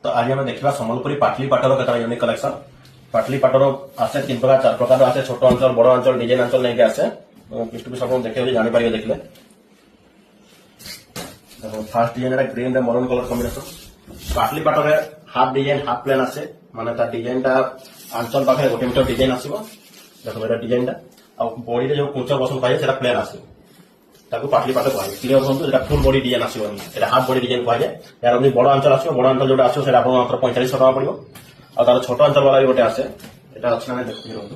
तो आज आम देखा सम्बलपुरी पाटली पाटर केतना यूनिक कलेक्शन। पाटली पाटर आसे 3 प्रकार 4 प्रकार आसे, छोट अंचल बड़ अंचल डिजाइन अंचल नहीं आसे। पिस्ट पिस आप देखिए जापर देखले। फास्ट डिजाइन ग्रीन रे मरून कलर कॉम्बिनेशन। पाटली पाटर हाफ डिजाइन हाफ प्लेन आसे, माने ता डिजाइन टा अंचल पाखे गोटे मीटर डिजाइन आसीबो। देखो एटा डिजाइन टा आ बॉडी रे जो कुंचा बसन पाए सेटा प्लेन आसीबो, ताको पाटली पाटर कहै। क्लियर होंतु एटा फुल बॉडी डिजाइन आसीबो, एटा हाफ बॉडी डिजाइन कहै। यार हम बड़ अंचल आसीबो, बड़ अंचल जोटा आसीबो सेटा आपन मात्र 4500 टका पड़िबो। आ तार छोट अंचल वाला भी गोटे आसे, एटा अछि ना देखि रहंतु।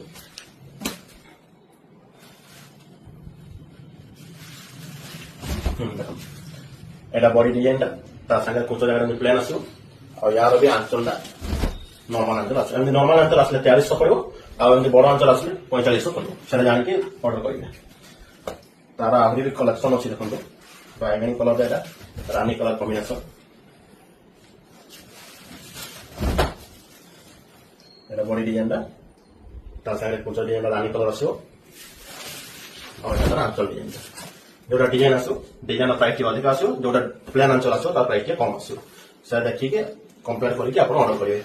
देखो एटा बॉडी डिजाइन टा ता संगे कुंचा जगह में प्लेन आसीबो। आ यार भी अंचल टा नॉर्मल अंचल आसीबो। एमि नॉर्मल अंचल आसले 4300 पड़िबो, आ एमि बड़ अंचल आसले 4500 पड़िबो। सेटा जानि के ऑर्डर करिवे। तारा आहरी भी कलेक्शन अच्छी देखो, बैगनी कलर एटा रानी कलर कॉम्बिनेशन। एटा बॉडी डिजाइन ता साइड कुछ डिजाइन रानी कलर आसो, और एटा अंचल डिजाइन जोटा डिजाइन आसो डिजाइन प्राइस अधिक आसो, जोटा प्लेन अंचल आसो ता प्राइस कम आसो। से देखि के कंपेयर करके आप ऑर्डर करिवे।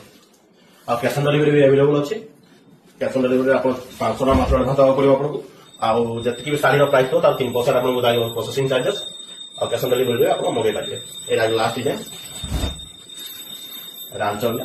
आ कैश ऑन डिलीवरी भी अवेलेबल अछि। कैश ऑन डिलीवरी आप 500 टका मात्र एडवांस देबा पड़िबो आपको। आउ जति भी साड़ी प्राइस हो 3% आपको दाइबो प्रोसेसिंग चार्जेस। और कैश ऑन डिलीवरी आप मगे पारिबे। ए लास्ट डिजाइन रांचल